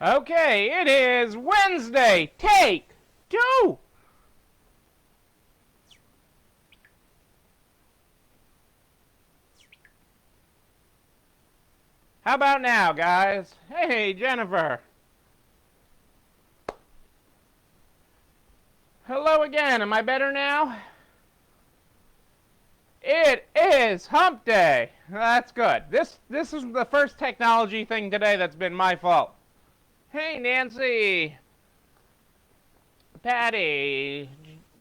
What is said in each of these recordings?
Okay, it is Wednesday. Take two. How about now, guys? Hey, Jennifer. Hello again. Am I better now? It is Hump Day. That's good. This is the first technology thing today that's been my fault. Hey, Nancy. Patty.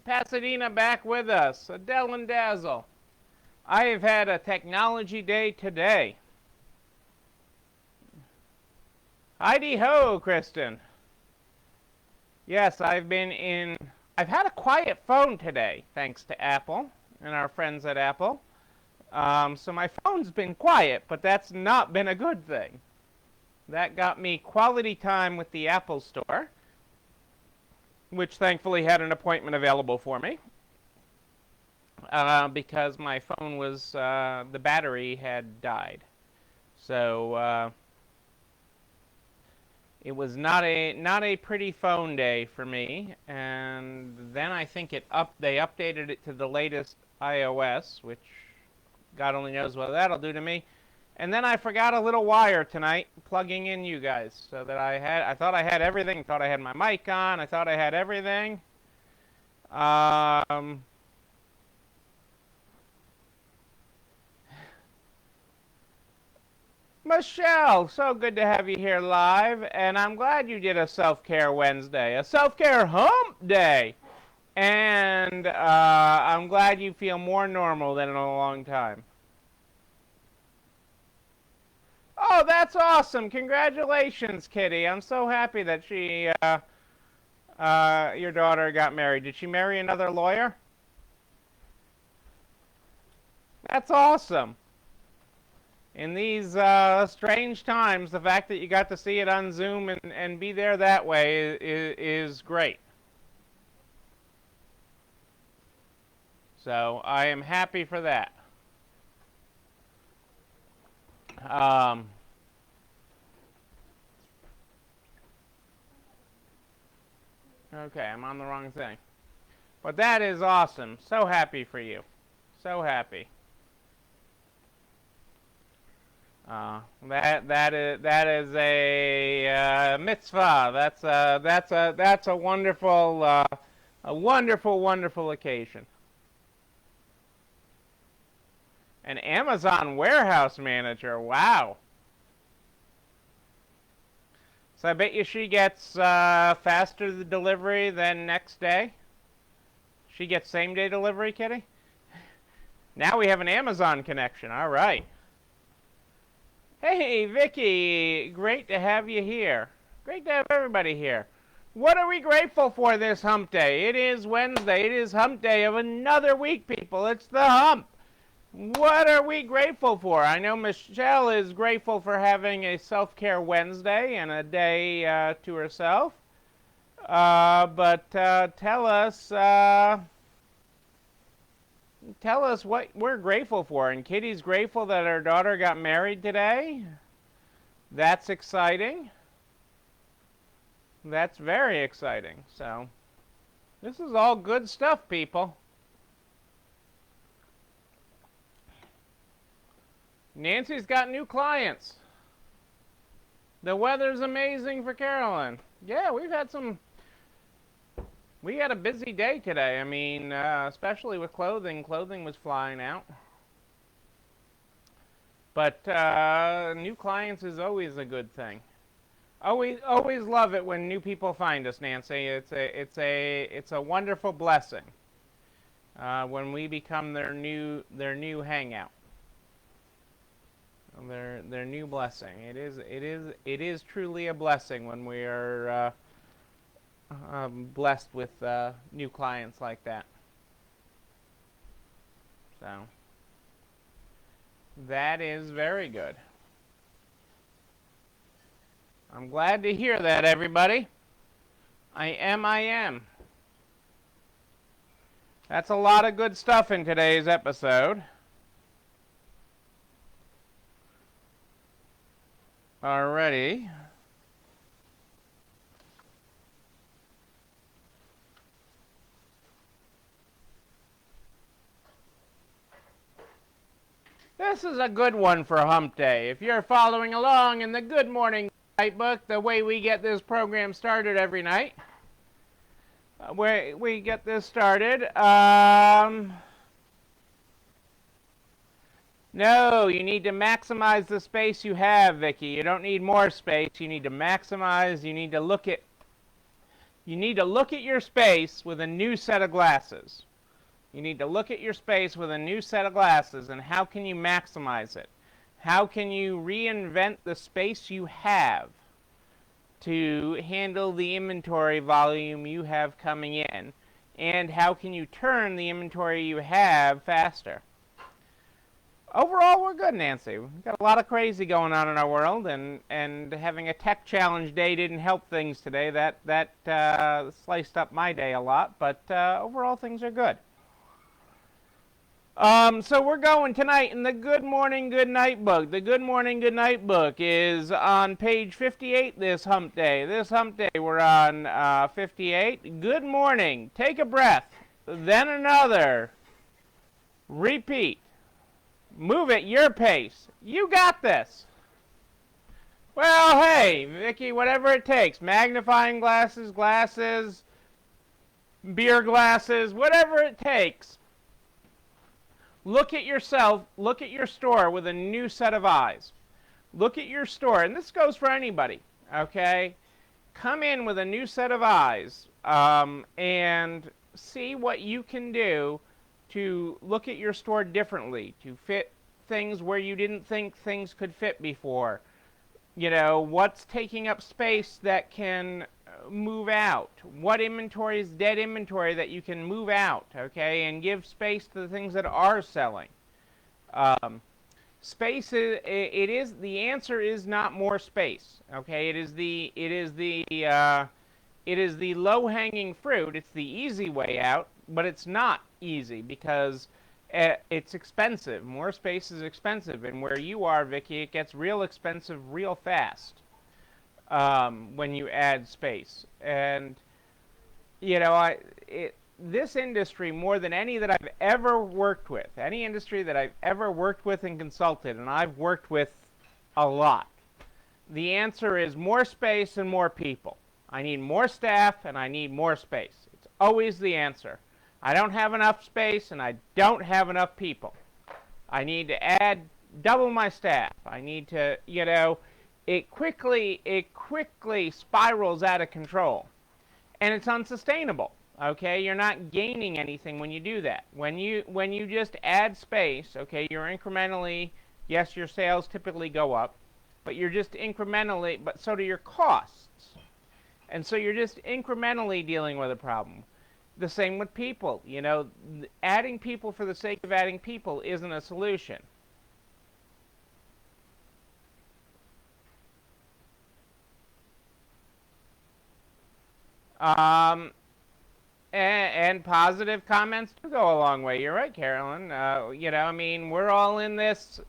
Pasadena back with us. Adele and Dazzle. I have had a technology day today. Heidi ho, Kristen. Yes, I've had a quiet phone today, thanks to Apple and our friends at Apple. So my phone's been quiet, but that's not been a good thing. That got me quality time with the Apple Store, which thankfully had an appointment available for me. Because my phone was, the battery had died. So, it was not a pretty phone day for me, and then I think they updated it to the latest iOS, which God only knows what that'll do to me. And then I forgot a little wire tonight plugging in you guys, so that I thought I had everything. Thought I had my mic on. I thought I had everything. Michelle, so good to have you here live, and I'm glad you did a self-care Wednesday, a self-care hump day, and I'm glad you feel more normal than in a long time. Oh, that's awesome! Congratulations, Kitty. I'm so happy that your daughter got married. Did she marry another lawyer? That's awesome. In these strange times, the fact that you got to see it on Zoom and be there that way is great. So I am happy for that. Okay, I'm on the wrong thing. But that is awesome. So happy for you. So happy. That is a mitzvah. That's a wonderful occasion. An Amazon warehouse manager. Wow. So I bet you she gets faster the delivery than next day. She gets same day delivery, Kitty. Now we have an Amazon connection. All right. Hey, Vicky, great to have you here. Great to have everybody here. What are we grateful for this hump day? It is Wednesday. It is hump day of another week, people. It's the hump. What are we grateful for? I know Michelle is grateful for having a self-care Wednesday and a day to herself. But tell us what we're grateful for. And Kitty's grateful that her daughter got married today. That's exciting. That's very exciting. So, this is all good stuff, people. Nancy's got new clients. The weather's amazing for Carolyn. Yeah, we had a busy day today. I mean, especially with clothing. Clothing was flying out. But new clients is always a good thing. Always love it when new people find us, Nancy. It's a wonderful blessing when we become their new hangout. Their new blessing. It is truly a blessing when we are blessed with new clients like that. So that is very good. I'm glad to hear that, everybody. I am. That's a lot of good stuff in today's episode. Alrighty. This is a good one for Hump Day. If you're following along in the Good Morning Night Book, the way we get this program started every night, we get this started. No, you need to maximize the space you have, Vicky. You don't need more space. You need to maximize. You need to look at your space with a new set of glasses. You need to look at your space with a new set of glasses, and how can you maximize it? How can you reinvent the space you have to handle the inventory volume you have coming in? And how can you turn the inventory you have faster? Overall, we're good, Nancy. We've got a lot of crazy going on in our world, and having a tech challenge day didn't help things today. That sliced up my day a lot, but overall things are good. So we're going tonight in the Good Morning, Good Night book. The Good Morning, Good Night book is on page 58 this hump day. This hump day we're on 58. Good morning. Take a breath. Then another. Repeat. Move at your pace. You got this. Well, hey, Vicky, whatever it takes. Magnifying glasses, beer glasses, whatever it takes. Look at yourself, look at your store with a new set of eyes. Look at your store, and this goes for anybody, okay? Come in with a new set of eyes and see what you can do to look at your store differently, to fit things where you didn't think things could fit before. You know, what's taking up space that can move out? What inventory is dead inventory that you can move out, okay, and give space to the things that are selling. Space is the answer is not more space, okay? It is the low-hanging fruit. It's the easy way out, but it's not easy because it's expensive. More space is expensive, and where you are, Vicky, it gets real expensive real fast when you add space. And you know, this industry, more than any that I've ever worked with, any industry that I've ever worked with and consulted, and I've worked with a lot, the answer is more space and more people. I need more staff and I need more space. It's always the answer. I don't have enough space and I don't have enough people. I need to add double my staff. I need to, you know, it quickly spirals out of control. And it's unsustainable. Okay, you're not gaining anything when you do that. When you just add space, okay, you're incrementally, yes, your sales typically go up, but you're just incrementally, but so do your costs. And so you're just incrementally dealing with a problem. The same with people. You know, adding people for the sake of adding people isn't a solution. And positive comments do go a long way. You're right, Carolyn. You know, I mean, we're all in this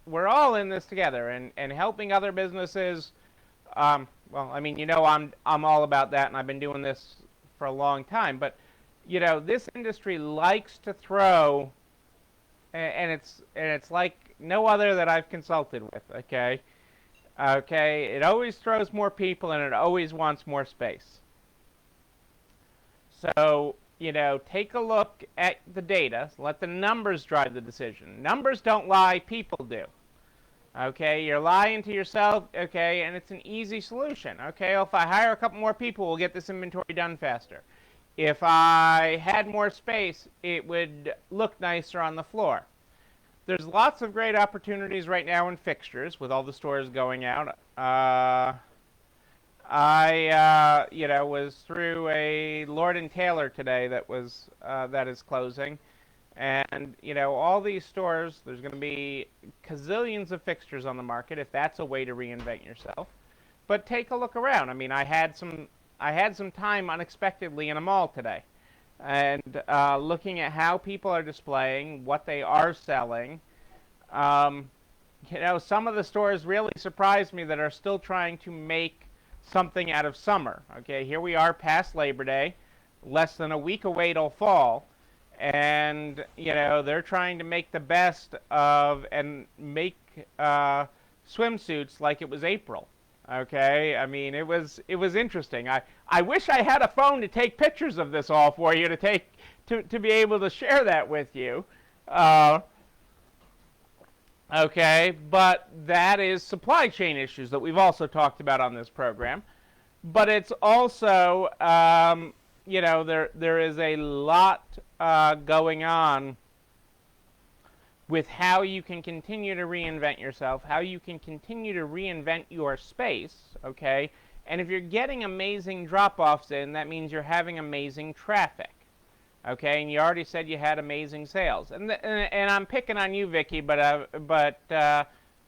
together, and helping other businesses. Well, I mean, you know, I'm all about that, and I've been doing this for a long time. But you know, this industry likes to throw, and it's like no other that I've consulted with. Okay, it always throws more people, and it always wants more space. So, you know, take a look at the data. Let the numbers drive the decision. Numbers don't lie, people do. Okay, you're lying to yourself, okay, and it's an easy solution. Okay, well, if I hire a couple more people, we'll get this inventory done faster. If I had more space, it would look nicer on the floor. There's lots of great opportunities right now in fixtures with all the stores going out. I you know, was through a Lord & Taylor today that is closing, and you know, all these stores, there's going to be gazillions of fixtures on the market if that's a way to reinvent yourself. But take a look around. I mean, I had some time unexpectedly in a mall today, and looking at how people are displaying, what they are selling. You know, some of the stores really surprised me that are still trying to make something out of summer. Okay, here we are past Labor Day, less than a week away till fall, and you know, they're trying to make the best of and make swimsuits like it was April. Okay, I mean it was interesting. I wish I had a phone to take pictures of this all for you to be able to share that with you. Okay, but that is supply chain issues that we've also talked about on this program. But it's also, you know, there is a lot going on with how you can continue to reinvent yourself, how you can continue to reinvent your space, okay? And if you're getting amazing drop-offs in, that means you're having amazing traffic. Okay, and you already said you had amazing sales, and I'm picking on you, Vicky, but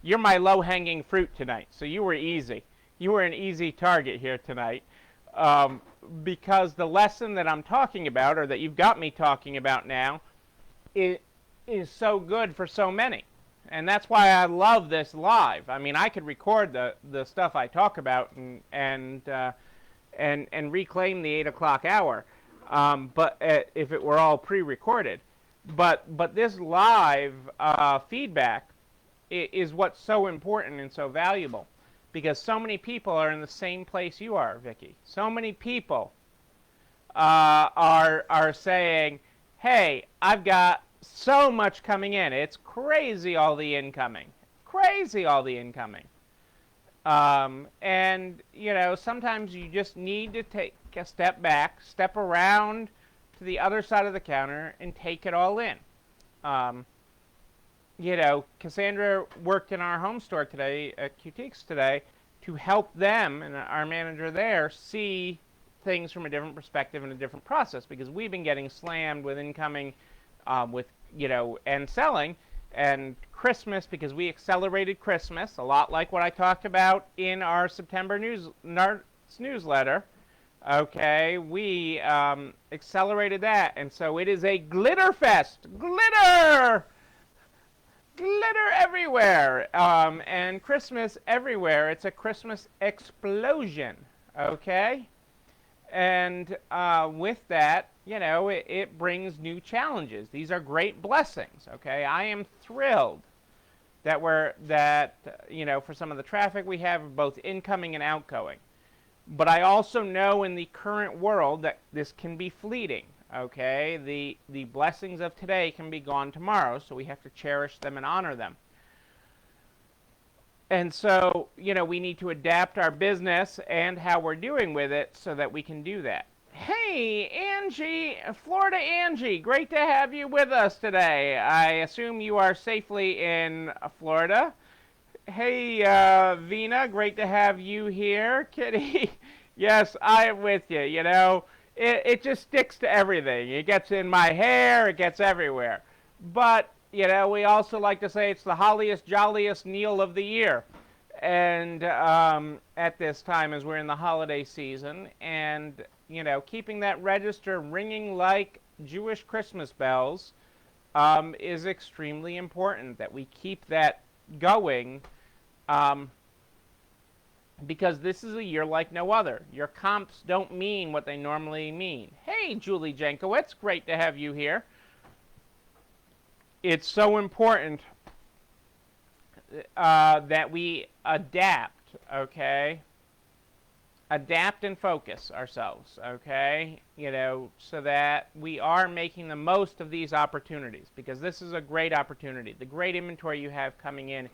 you're my low-hanging fruit tonight, so you were easy. You were an easy target here tonight, because the lesson that I'm talking about, or that you've got me talking about now, is so good for so many, and that's why I love this live. I mean, I could record the stuff I talk about and reclaim the 8 o'clock hour. But if it were all pre-recorded, but this live feedback is what's so important and so valuable, because so many people are in the same place you are, Vicky. So many people are saying, "Hey, I've got so much coming in. It's crazy all the incoming, crazy all the incoming." And you know, sometimes you just need to take a step back, step around to the other side of the counter, and take it all in. You know, Cassandra worked in our home store today at Cuteeks today to help them, and our manager there, see things from a different perspective and a different process, because we've been getting slammed with incoming, with, you know, and selling, and Christmas, because accelerated Christmas, a lot like what I talked about in our September newsletter. Okay, we accelerated that, and so it is a glitter fest. Glitter everywhere, and Christmas everywhere. It's a Christmas explosion. Okay, and with that, you know, it brings new challenges. These are great blessings. Okay, I am thrilled that you know, for some of the traffic we have, both incoming and outgoing. But I also know in the current world that this can be fleeting, okay? The blessings of today can be gone tomorrow, so we have to cherish them and honor them. And so, you know, we need to adapt our business and how we're doing with it so that we can do that. Hey, Angie, Florida Angie, great to have you with us today. I assume you are safely in Florida. Hey, Vina, great to have you here. Kitty, yes, I am with you. You know, it just sticks to everything. It gets in my hair, it gets everywhere. But, you know, we also like to say it's the holliest, jolliest Neil of the year. And at this time, as we're in the holiday season, and, you know, keeping that register ringing like Jewish Christmas bells is extremely important, that we keep that going. Because this is a year like no other. Your comps don't mean what they normally mean. Hey, Julie Jankowitz, great to have you here. It's so important that we adapt, okay? Adapt and focus ourselves, okay? You know, so that we are making the most of these opportunities, because this is a great opportunity. The great inventory you have coming in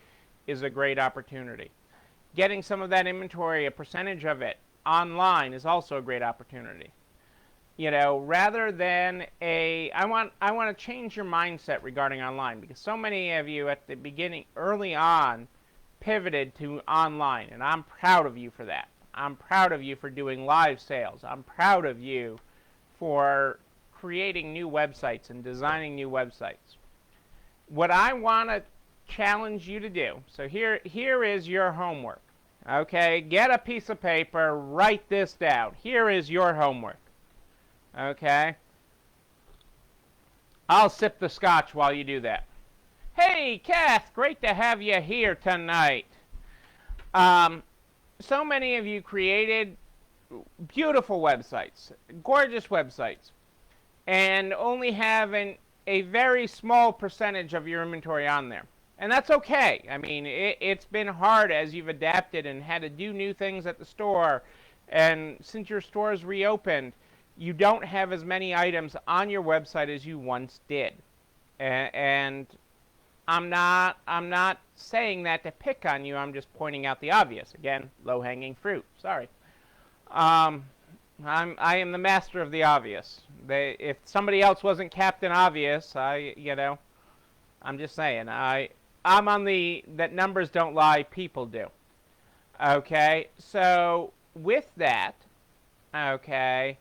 is a great opportunity. Getting some of that inventory, a percentage of it, online is also a great opportunity. You know, rather than I want to change your mindset regarding online, because so many of you at the beginning, early on, pivoted to online, and I'm proud of you for that. I'm proud of you for doing live sales. I'm proud of you for creating new websites and designing new websites. What I want to challenge you to do, so here is your homework. Okay, get a piece of paper, write this down. Here is your homework. Okay, I'll sip the scotch while you do that. Hey, Kath, great to have you here tonight. So many of you created beautiful websites, gorgeous websites, and only having a very small percentage of your inventory on there. And that's okay. I mean, it's been hard as you've adapted and had to do new things at the store. And since your store is reopened, you don't have as many items on your website as you once did. And I'm not saying that to pick on you. I'm just pointing out the obvious. Again, low-hanging fruit. Sorry. I am the master of the obvious. If somebody else wasn't Captain Obvious, I'm just saying. I'm on the that numbers don't lie, people do. Okay, so with that, okay,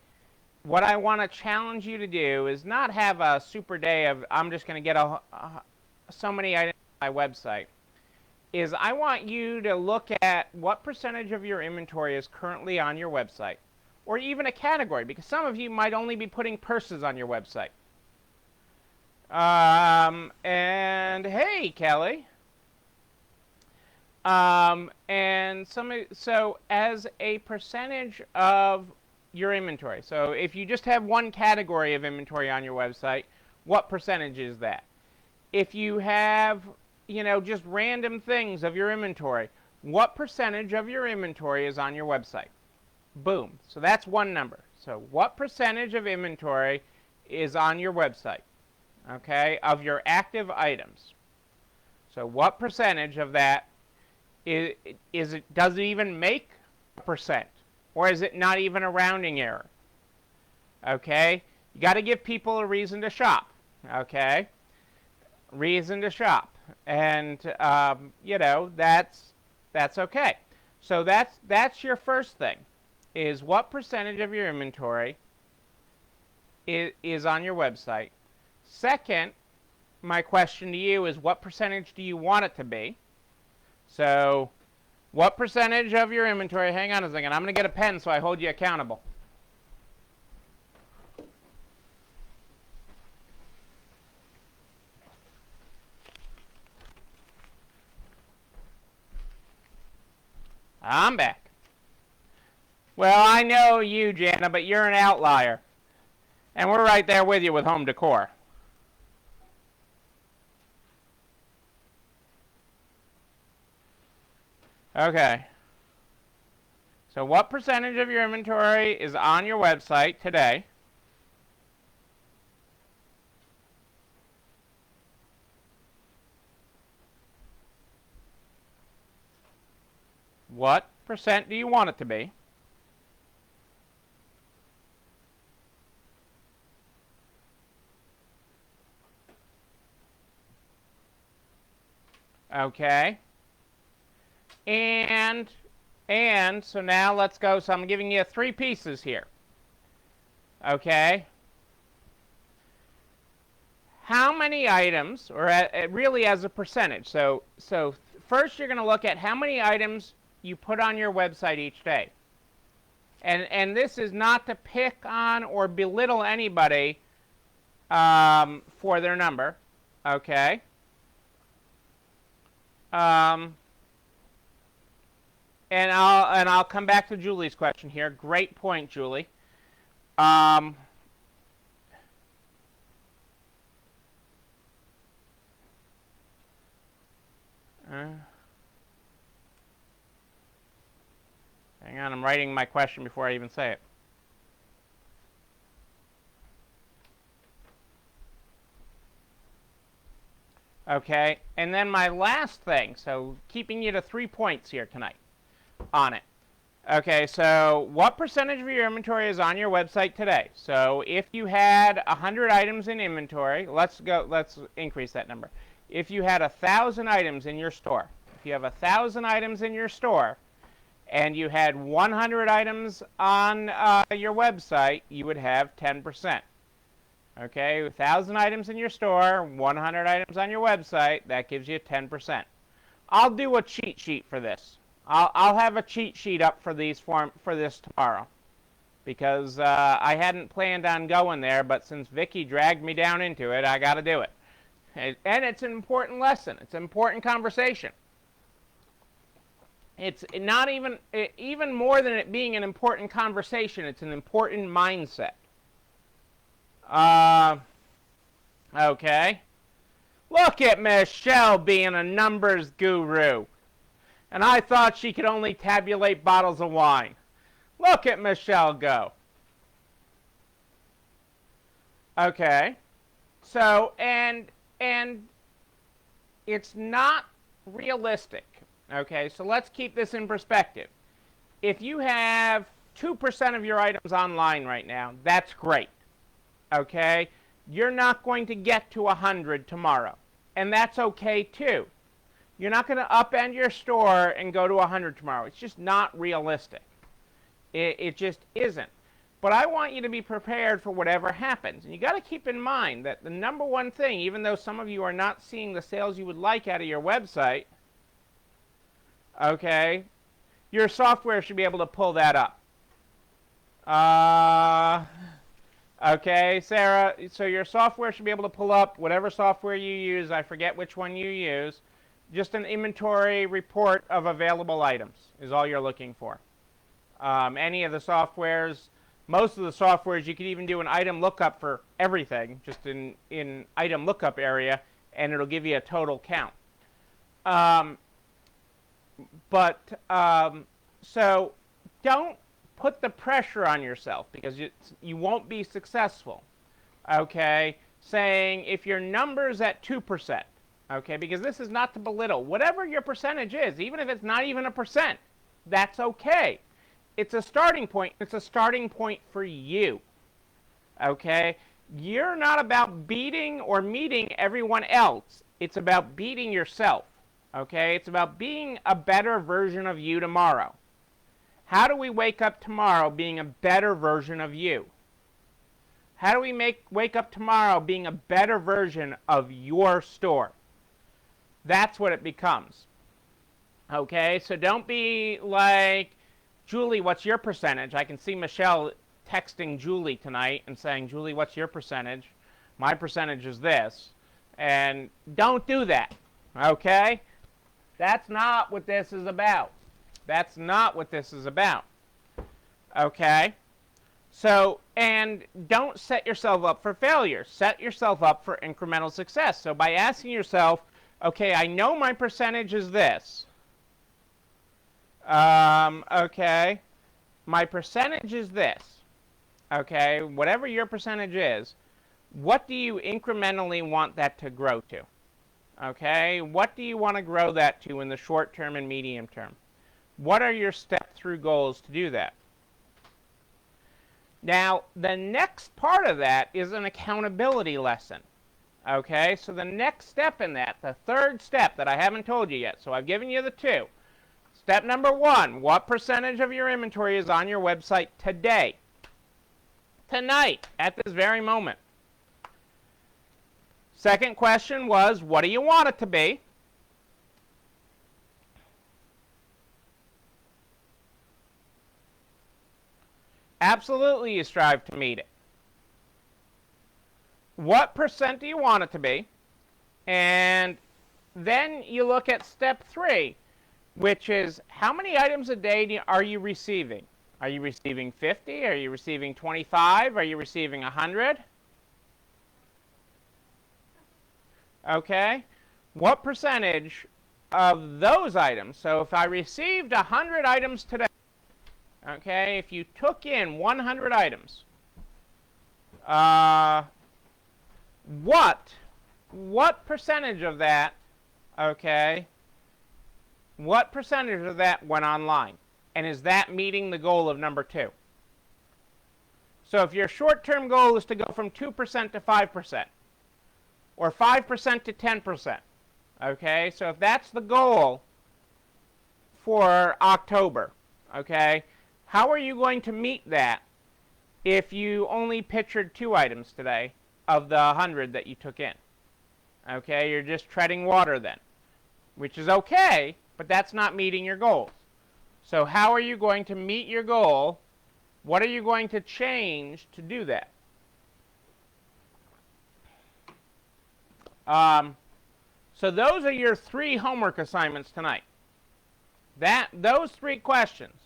what I want to challenge you to do is not have a super day of I'm just going to get so many items on my website. Is I want you to look at what percentage of your inventory is currently on your website, or even a category, because some of you might only be putting purses on your website. And hey, Kelly. So as a percentage of your inventory, so if you just have one category of inventory on your website, what percentage is that? If you have, just random things of your inventory, what percentage of your inventory is on your website? Boom. So that's one number. So what percentage of inventory is on your website? Okay, of your active items. So what percentage of that is it? Does it even make a percent, or is it not even a rounding error? Okay, you got to give people a reason to shop. Okay, reason to shop, and that's okay. So that's your first thing, is what percentage of your inventory is on your website. Second, my question to you is what percentage do you want it to be? So what percentage of your inventory, hang on a second, I'm going to get a pen so I hold you accountable. I'm back. Well, I know you, Jana, but you're an outlier. And we're right there with you with home decor. Okay. So what percentage of your inventory is on your website today? What percent do you want it to be? Okay. And so now let's go. So I'm giving you 3 pieces here. Okay. How many items, or really as a percentage? So first you're going to look at how many items you put on your website each day. And this is not to pick on or belittle anybody for their number. Okay. And I'll come back to Julie's question here. Great point, Julie. Hang on, I'm writing my question before I even say it. Okay, and then my last thing, so keeping you to 3 points here tonight on it. Okay, so what percentage of your inventory is on your website today? So if you had 100 items in inventory, let's increase that number. If you had 1,000 items in your store, if you have 1,000 items in your store, and you had 100 items on your website, you would have 10%. Okay, 1,000 items in your store, 100 items on your website, that gives you 10%. I'll do a cheat sheet for this. I'll have a cheat sheet up for this tomorrow, because I hadn't planned on going there, but since Vicky dragged me down into it, I got to do it. And it's an important lesson. It's an important conversation. It's not even more than it being an important conversation, it's an important mindset. Okay. Look at Michelle being a numbers guru. And I thought she could only tabulate bottles of wine. Look at Michelle go. Okay. So, and it's not realistic. Okay, so let's keep this in perspective. If you have 2% of your items online right now, that's great. Okay? You're not going to get to 100 tomorrow. And that's okay too. You're not going to upend your store and go to 100 tomorrow. It's just not realistic. It just isn't. But I want you to be prepared for whatever happens. And you got to keep in mind that the number one thing, even though some of you are not seeing the sales you would like out of your website, okay, your software should be able to pull that up. Okay, Sarah, so your software should be able to pull up whatever software you use. I forget which one you use. Just an inventory report of available items is all you're looking for. Any of the softwares, most of the softwares, you can even do an item lookup for everything, just in item lookup area, and it'll give you a total count. So don't put the pressure on yourself because you won't be successful. Okay, saying if your number's at 2%, okay, because this is not to belittle. Whatever your percentage is, even if it's not even a percent, that's okay. It's a starting point. It's a starting point for you. Okay? You're not about beating or meeting everyone else. It's about beating yourself. Okay? It's about being a better version of you tomorrow. How do we wake up tomorrow being a better version of you? How do we wake up tomorrow being a better version of your store? That's what it becomes. Okay? So don't be like, Julie, what's your percentage? I can see Michelle texting Julie tonight and saying, Julie, what's your percentage? My percentage is this. And don't do that, okay? That's not what this is about. That's not what this is about, okay? So, and don't set yourself up for failure. Set yourself up for incremental success. So by asking yourself, okay, I know my percentage is this. Okay, my percentage is this. Okay, whatever your percentage is, what do you incrementally want that to grow to? Okay, what do you want to grow that to in the short term and medium term? What are your step-through goals to do that? Now, the next part of that is an accountability lesson. Okay, so the next step in that, the third step that I haven't told you yet, so I've given you the two. Step number one, what percentage of your inventory is on your website today? Tonight, at this very moment. Second question was, what do you want it to be? Absolutely, you strive to meet it. What percent do you want it to be? And then you look at step three, which is how many items a day are you receiving? Are you receiving 50? Are you receiving 25? Are you receiving 100? Okay. What percentage of those items? So if I received 100 items today, okay, if you took in 100 items, what percentage of that, okay, what percentage of that went online? And is that meeting the goal of number two? So if your short-term goal is to go from 2% to 5%, or 5% to 10%, okay, so if that's the goal for October, okay, how are you going to meet that if you only pictured 2 items today of the 100 that you took in? Okay, you're just treading water then, which is okay, but that's not meeting your goals. So how are you going to meet your goal? What are you going to change to do that? So those are your 3 homework assignments tonight. Those 3 questions,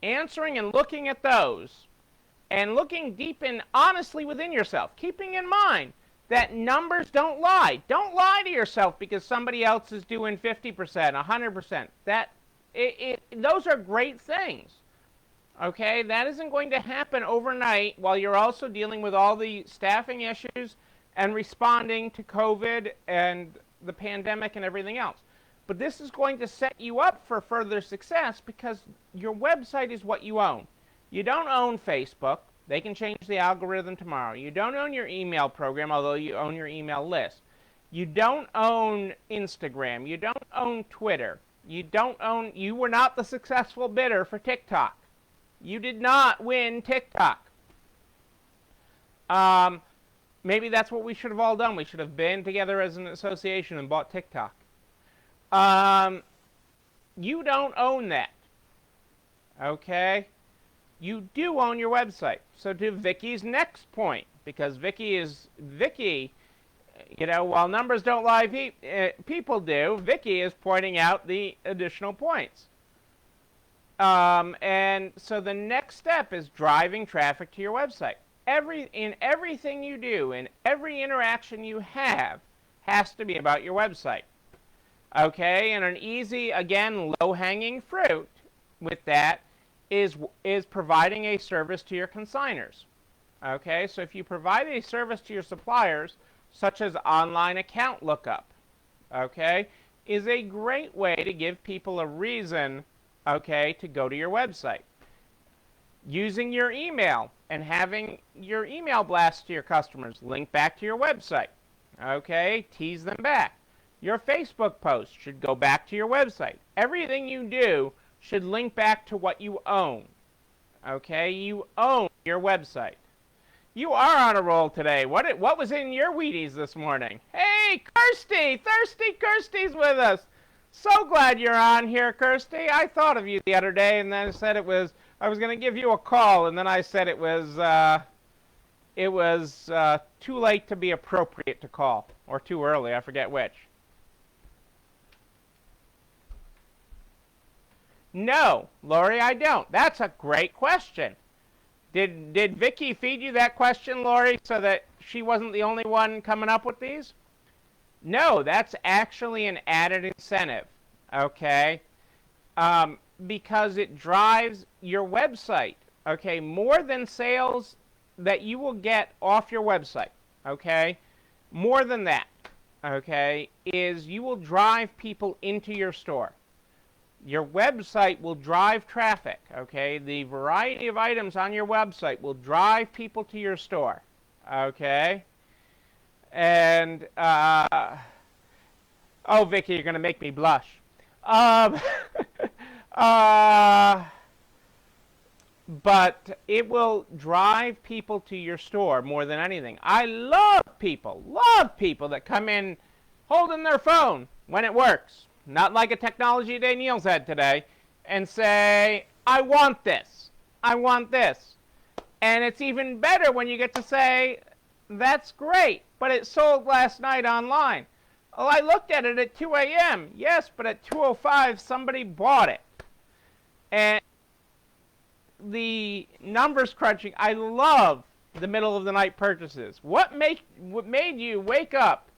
answering and looking at those, and looking deep and honestly within yourself, keeping in mind that numbers don't lie. Don't lie to yourself because somebody else is doing 50%, 100%. Those are great things. Okay, that isn't going to happen overnight while you're also dealing with all the staffing issues and responding to COVID and the pandemic and everything else. But this is going to set you up for further success because your website is what you own. You don't own Facebook. They can change the algorithm tomorrow. You don't own your email program, although you own your email list. You don't own Instagram. You don't own Twitter. You were not the successful bidder for TikTok. You did not win TikTok. Maybe that's what we should have all done. We should have been together as an association and bought TikTok. You don't own that. Okay? You do own your website. So to Vicky's next point, because Vicky, while numbers don't lie, people do, Vicky is pointing out the additional points. And so the next step is driving traffic to your website. In everything you do, in every interaction you have, has to be about your website. Okay, and an easy, again, low-hanging fruit with that is providing a service to your consigners. Okay, so if you provide a service to your suppliers, such as online account lookup, okay, is a great way to give people a reason, okay, to go to your website. Using your email and having your email blast to your customers link back to your website, okay, tease them back. Your Facebook post should go back to your website. Everything you do should link back to what you own. Okay, you own your website. You are on a roll today. What was in your Wheaties this morning? Hey, Kirsty! Thirsty Kirsty's with us. So glad you're on here, Kirsty. I thought of you the other day, and then I said I was going to give you a call, and then I said it was too late to be appropriate to call, or too early. I forget which. No, Lori, I don't. That's a great question. Did Vicky feed you that question, Lori, so that she wasn't the only one coming up with these? No, that's actually an added incentive, okay? Because it drives your website, okay? More than sales that you will get off your website, okay? More than that, okay, is you will drive people into your store. Your website will drive traffic, okay? The variety of items on your website will drive people to your store, okay? And, oh, Vicky, you're going to make me blush. But it will drive people to your store more than anything. I love people that come in holding their phone when it works. Not like a technology day Neil's had today, and say, I want this. I want this. And it's even better when you get to say, that's great, but it sold last night online. Oh, I looked at it at 2 a.m. Yes, but at 2:05, somebody bought it. And the numbers crunching, I love the middle of the night purchases. What made you wake up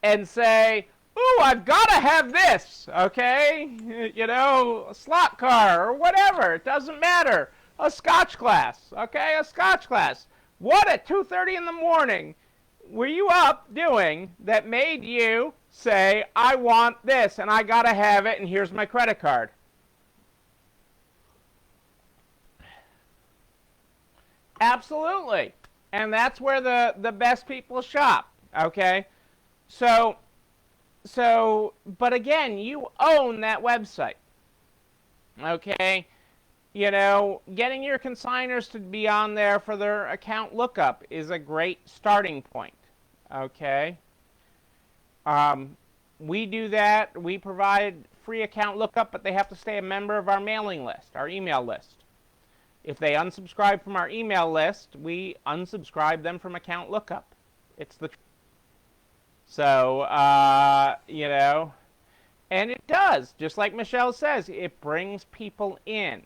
and say, ooh, I've got to have this, okay? A slot car or whatever. It doesn't matter. A Scotch glass, okay? A Scotch glass. What at 2:30 in the morning were you up doing that made you say, I want this and I got to have it and here's my credit card? Absolutely. And that's where the best people shop, okay? So, but again, you own that website, okay? Getting your consigners to be on there for their account lookup is a great starting point, okay? We do that. We provide free account lookup, but they have to stay a member of our mailing list, our email list. If they unsubscribe from our email list, we unsubscribe them from account lookup. It's the So, and it does, just like Michelle says, it brings people in.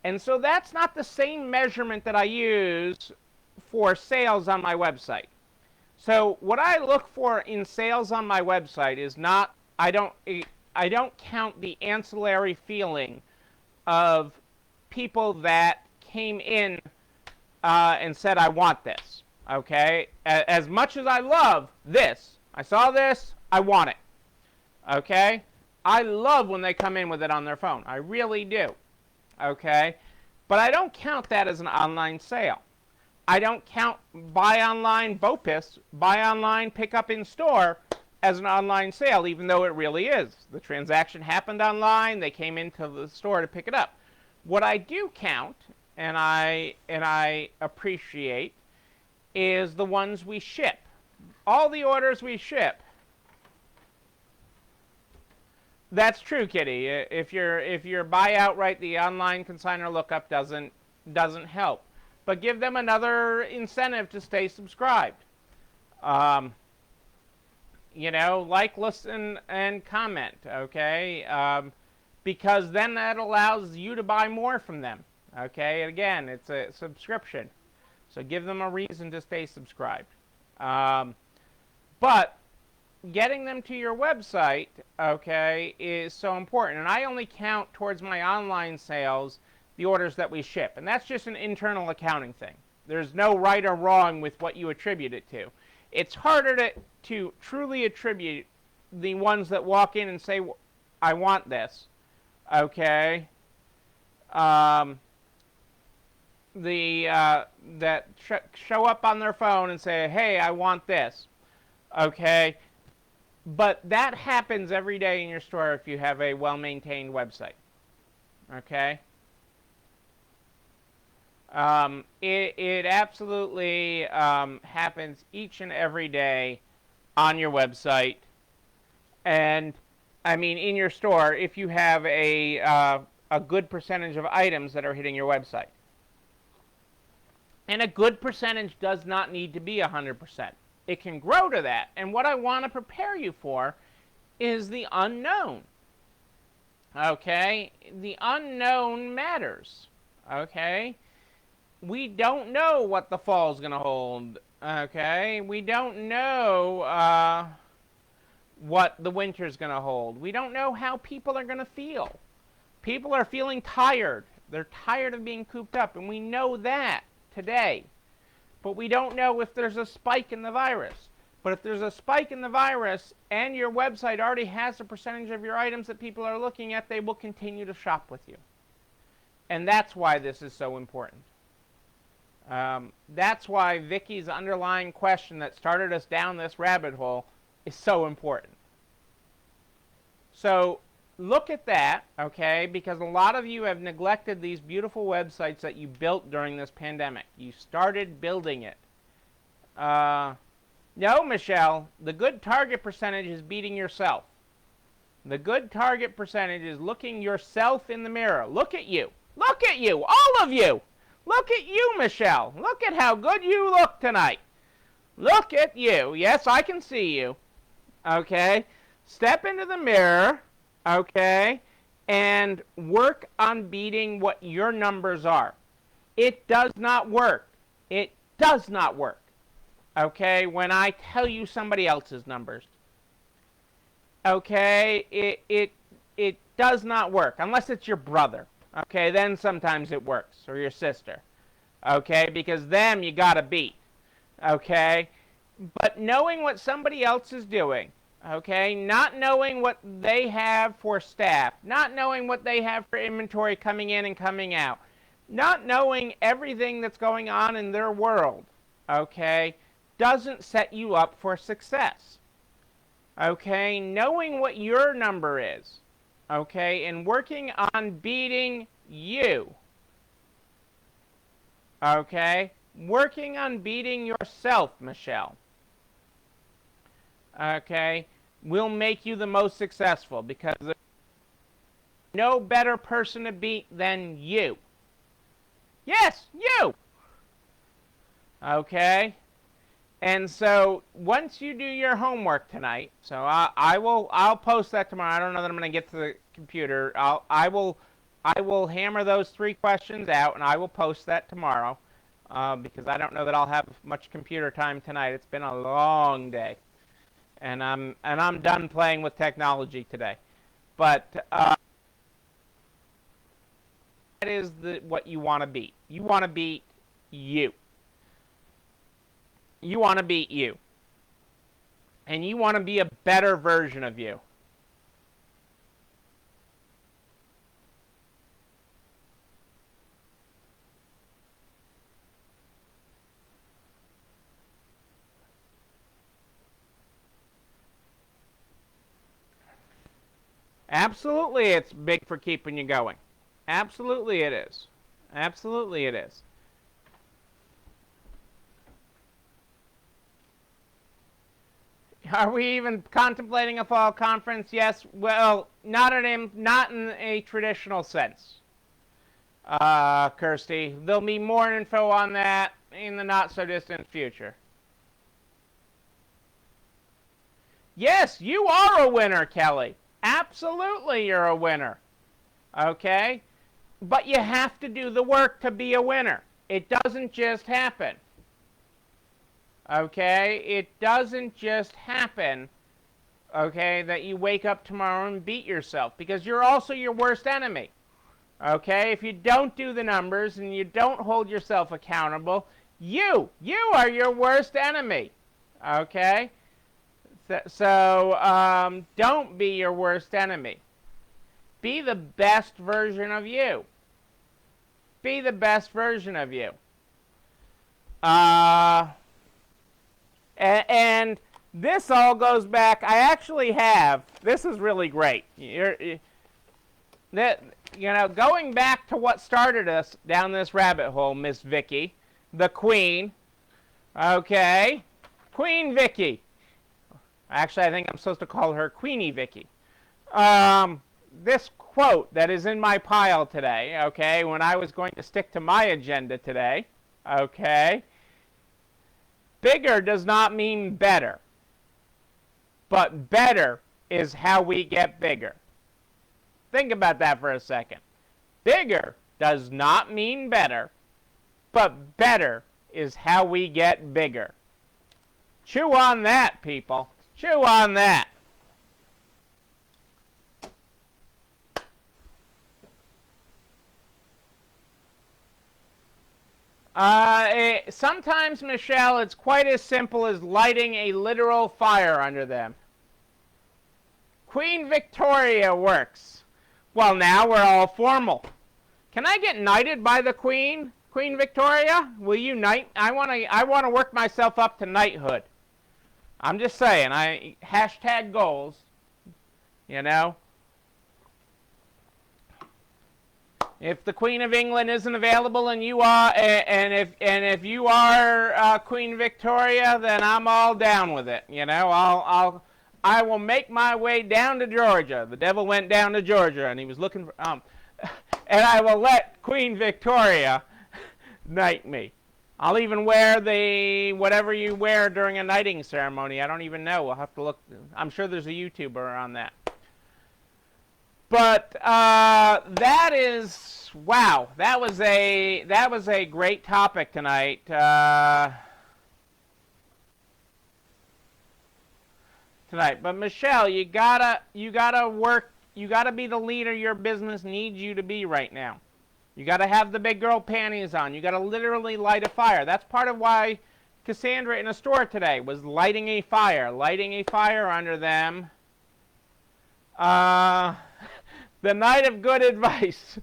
And so that's not the same measurement that I use for sales on my website. So what I look for in sales on my website is not, I don't count the ancillary feeling of people that came in and said, I want this. Okay? As much as I love this, I saw this, I want it. Okay? I love when they come in with it on their phone. I really do. Okay? But I don't count that as an online sale. I don't count buy online BOPIS, buy online, pick up in store, as an online sale, even though it really is. The transaction happened online, they came into the store to pick it up. What I do count, and I appreciate, is the ones we ship. All the orders we ship. That's true, Kitty. If you're buy outright, the online consignor lookup doesn't help. But give them another incentive to stay subscribed. You know, like, listen, and comment, okay? Because then that allows you to buy more from them, okay? And again, it's a subscription. So give them a reason to stay subscribed. But getting them to your website, okay, is so important. And I only count towards my online sales the orders that we ship. And that's just an internal accounting thing. There's no right or wrong with what you attribute it to. It's harder to truly attribute the ones that walk in and say, I want this, okay? That show up on their phone and say, hey, I want this, okay? But that happens every day in your store if you have a well-maintained website, okay? It absolutely happens each and every day on your website. And, I mean, in your store, if you have a good percentage of items that are hitting your website. And a good percentage does not need to be 100%. It can grow to that. And what I want to prepare you for is the unknown. Okay? The unknown matters. Okay? We don't know what the fall is going to hold. Okay? We don't know what the winter is going to hold. We don't know how people are going to feel. People are feeling tired. They're tired of being cooped up, and we know that today. But we don't know if there's a spike in the virus. But if there's a spike in the virus and your website already has a percentage of your items that people are looking at, they will continue to shop with you. And that's why this is so important. That's why Vicky's underlying question that started us down this rabbit hole is so important. So look at that, okay, because a lot of you have neglected these beautiful websites that you built during this pandemic. You started building it. No, Michelle, the good target percentage is beating yourself. The good target percentage is looking yourself in the mirror. Look at you. Look at you, all of you. Look at you, Michelle. Look at how good you look tonight. Look at you. Yes, I can see you. Okay? Step into the mirror, okay, and work on beating what your numbers are. It does not work. It does not work, okay, when I tell you somebody else's numbers. Okay? It does not work, unless it's your brother. Okay, then sometimes it works, or your sister. Okay, because them you gotta beat. Okay? But knowing what somebody else is doing, okay, not knowing what they have for staff, not knowing what they have for inventory coming in and coming out, not knowing everything that's going on in their world, okay, doesn't set you up for success. Okay, knowing what your number is, okay, and working on beating you, okay, working on beating yourself, Michelle, okay, will make you the most successful, because there's no better person to beat than you. Yes, you! Okay? And so once you do your homework tonight, so I'll post that tomorrow. I don't know that I'm going to get to the computer. I will hammer those 3 questions out, and I will post that tomorrow. because I don't know that I'll have much computer time tonight. It's been a long day, and I'm done playing with technology today. But that is what you want to beat. You want to beat you. You want to beat you, and you want to be a better version of you. Absolutely, it's big for keeping you going. Absolutely, it is. Absolutely, it is. Are we even contemplating a fall conference? Yes. Well, not in a traditional sense, Kirsty. There'll be more info on that in the not so distant future. Yes, you are a winner, Kelly. Absolutely, you're a winner. Okay? But you have to do the work to be a winner. It doesn't just happen. Okay? It doesn't just happen, okay, that you wake up tomorrow and beat yourself, because you're also your worst enemy. Okay? If you don't do the numbers and you don't hold yourself accountable, you are your worst enemy. Okay? So don't be your worst enemy. Be the best version of you. Be the best version of you. And this all goes back. I actually have. This is really great. Going back to what started us down this rabbit hole, Miss Vicky, the Queen. Okay, Queen Vicky. Actually, I think I'm supposed to call her Queenie Vicky. This quote that is in my pile today, okay, when I was going to stick to my agenda today, okay, bigger does not mean better, but better is how we get bigger. Think about that for a second. Bigger does not mean better, but better is how we get bigger. Chew on that, people. Chew on that. Sometimes, Michelle, it's quite as simple as lighting a literal fire under them. Queen Victoria works. Well, now we're all formal. Can I get knighted by the Queen, Queen Victoria? Will you knight? I want to work myself up to knighthood. I'm just saying. Hashtag goals. You know. If the Queen of England isn't available and you are, and if you are Queen Victoria, then I'm all down with it. You know, I will make my way down to Georgia. The devil went down to Georgia, and he was looking for and I will let Queen Victoria knight me. I'll even wear whatever you wear during a knighting ceremony. I don't even know. We'll have to look. I'm sure there's a YouTuber on that. But that is, wow, that was a great topic tonight. But Michelle, you gotta work. You gotta be the leader your business needs you to be right now. You gotta have the big girl panties on. You gotta literally light a fire. That's part of why Cassandra in a store today was lighting a fire under them. The night of good advice.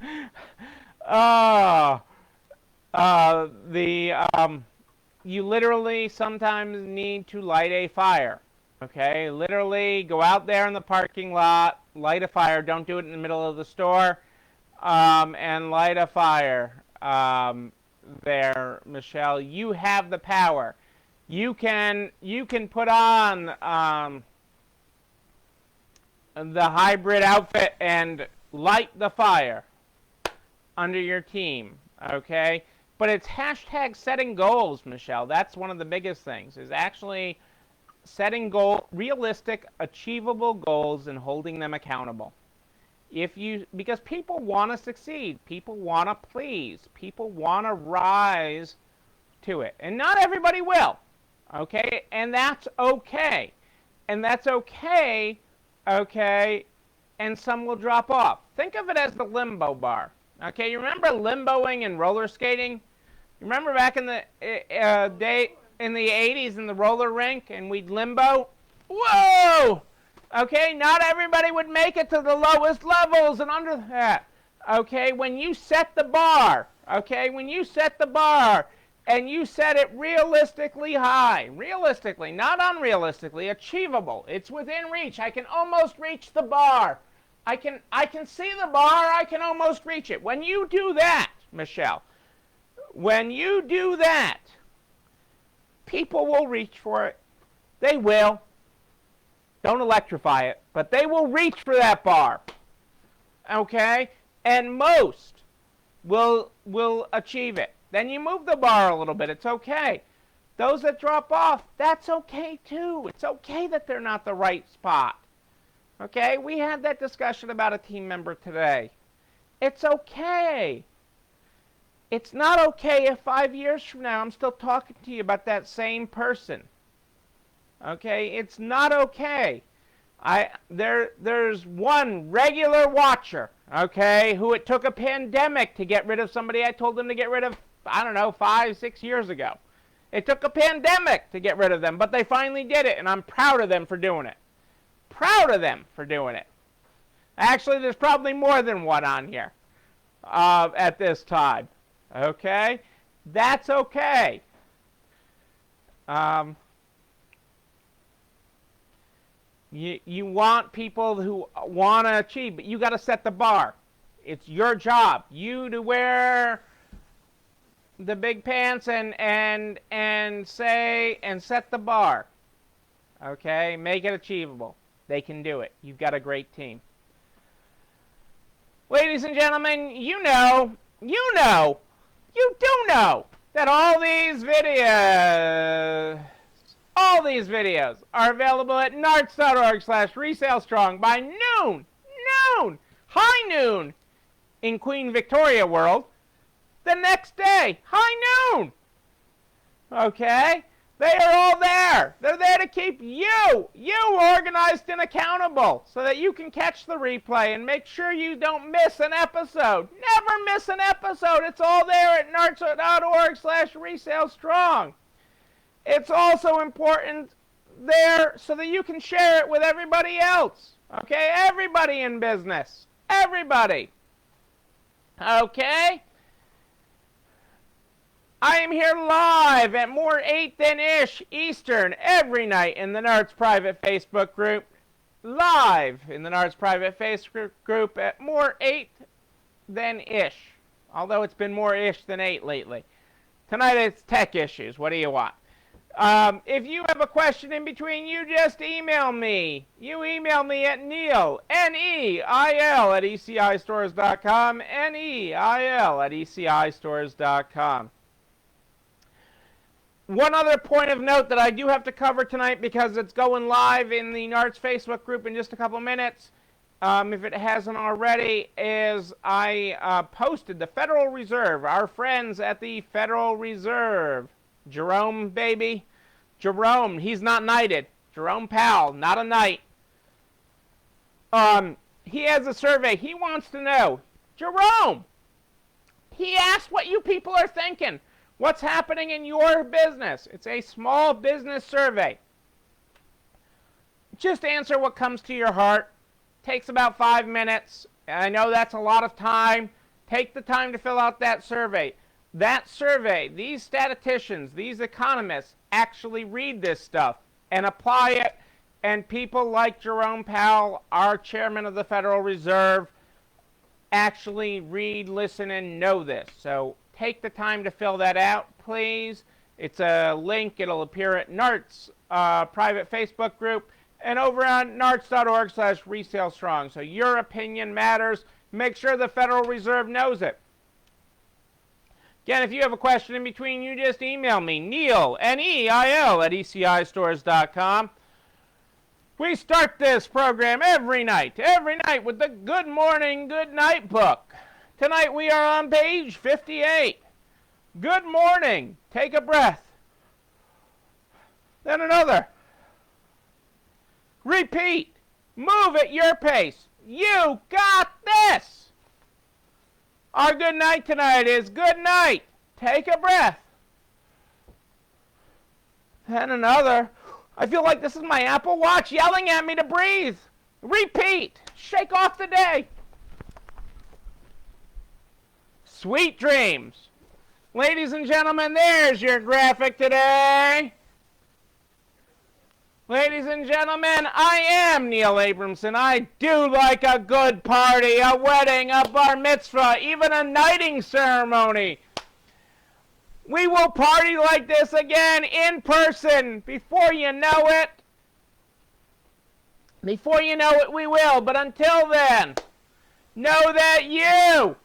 You literally sometimes need to light a fire. Okay, literally go out there in the parking lot, light a fire. Don't do it in the middle of the store, and light a fire. There, Michelle, you have the power. You can put on the hybrid outfit and light the fire under your team, okay? But it's hashtag setting goals, Michelle. That's one of the biggest things, is actually setting realistic, achievable goals and holding them accountable. Because people want to succeed, people want to please, people want to rise to it. And not everybody will. Okay? And that's okay. And that's okay, okay, and some will drop off. Think of it as the limbo bar. Okay, you remember limboing and roller skating? You remember back in the day in the 80s in the roller rink and we'd limbo? Whoa! Okay, not everybody would make it to the lowest levels and under that. Okay, when you set the bar, okay, when you set the bar and you set it realistically high, realistically, not unrealistically, achievable. It's within reach. I can almost reach the bar. I can see the bar. I can almost reach it. When you do that, Michelle, when you do that, people will reach for it. They will. Don't electrify it, but they will reach for that bar. Okay? And most will achieve it. Then you move the bar a little bit. It's okay. Those that drop off, that's okay too. It's okay that they're not the right spot. Okay? We had that discussion about a team member today. It's okay. It's not okay if 5 years from now I'm still talking to you about that same person. Okay? It's not okay. There's one regular watcher, okay, who it took a pandemic to get rid of somebody I told them to get rid of, I don't know, 5, 6 years ago. It took a pandemic to get rid of them, but they finally did it, and I'm proud of them for doing it. Proud of them for doing it. Actually, there's probably more than one on here at this time. Okay? That's okay. You want people who want to achieve, but you got to set the bar. It's your job. You to wear the big pants and set the bar. Okay? Make it achievable. They can do it. You've got a great team. Ladies and gentlemen, you do know that all these videos are available at narts.org/resalestrong by high noon in Queen Victoria world the next day, high noon. Okay? They are all there. They're there to keep you organized and accountable so that you can catch the replay and make sure you don't miss an episode. Never miss an episode. It's all there at narts.org/resalestrong. It's also important there so that you can share it with everybody else. Okay? Everybody in business. Everybody. Okay? I am here live at more 8 than ish Eastern every night in the Narts private Facebook group. Live in the Narts private Facebook group at more 8 than ish. Although it's been more ish than 8 lately. Tonight it's tech issues. What do you want? If you have a question in between, you just email me. You email me at Neil, N-E-I-L, at ECIstores.com, N-E-I-L at ECIstores.com. One other point of note that I do have to cover tonight because it's going live in the Narts Facebook group in just a couple minutes, if it hasn't already, is I posted the Federal Reserve, our friends at the Federal Reserve. Jerome, baby. Jerome, he's not knighted. Jerome Powell, not a knight. He has a survey. He wants to know, Jerome, he asked what you people are thinking. What's happening in your business? It's a small business survey. Just answer what comes to your heart. Takes about 5 minutes. I know that's a lot of time. Take the time to fill out that survey. That survey, these statisticians, these economists actually read this stuff and apply it. And people like Jerome Powell, our chairman of the Federal Reserve, actually read, listen, and know this. So take the time to fill that out, please. It's a link. It'll appear at Narts private Facebook group and over on narts.org/resalestrong. So your opinion matters. Make sure the Federal Reserve knows it. Again, if you have a question in between, you just email me, Neil, N-E-I-L, at ECIstores.com. We start this program every night with the Good Morning, Good Night book. Tonight we are on page 58. Good morning. Take a breath. Then another. Repeat. Move at your pace. You got this. Our good night tonight is good night. Take a breath. Then another. I feel like this is my Apple Watch yelling at me to breathe. Repeat. Shake off the day. Sweet dreams. Ladies and gentlemen, there's your graphic today. Ladies and gentlemen, I am Neil Abramson. I do like a good party, a wedding, a bar mitzvah, even a knighting ceremony. We will party like this again in person. Before you know it, we will. But until then, know that you,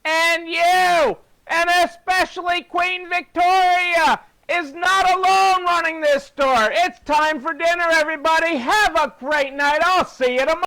and especially Queen Victoria, is not alone running this store. It's time for dinner, everybody. Have a great night. I'll see you tomorrow.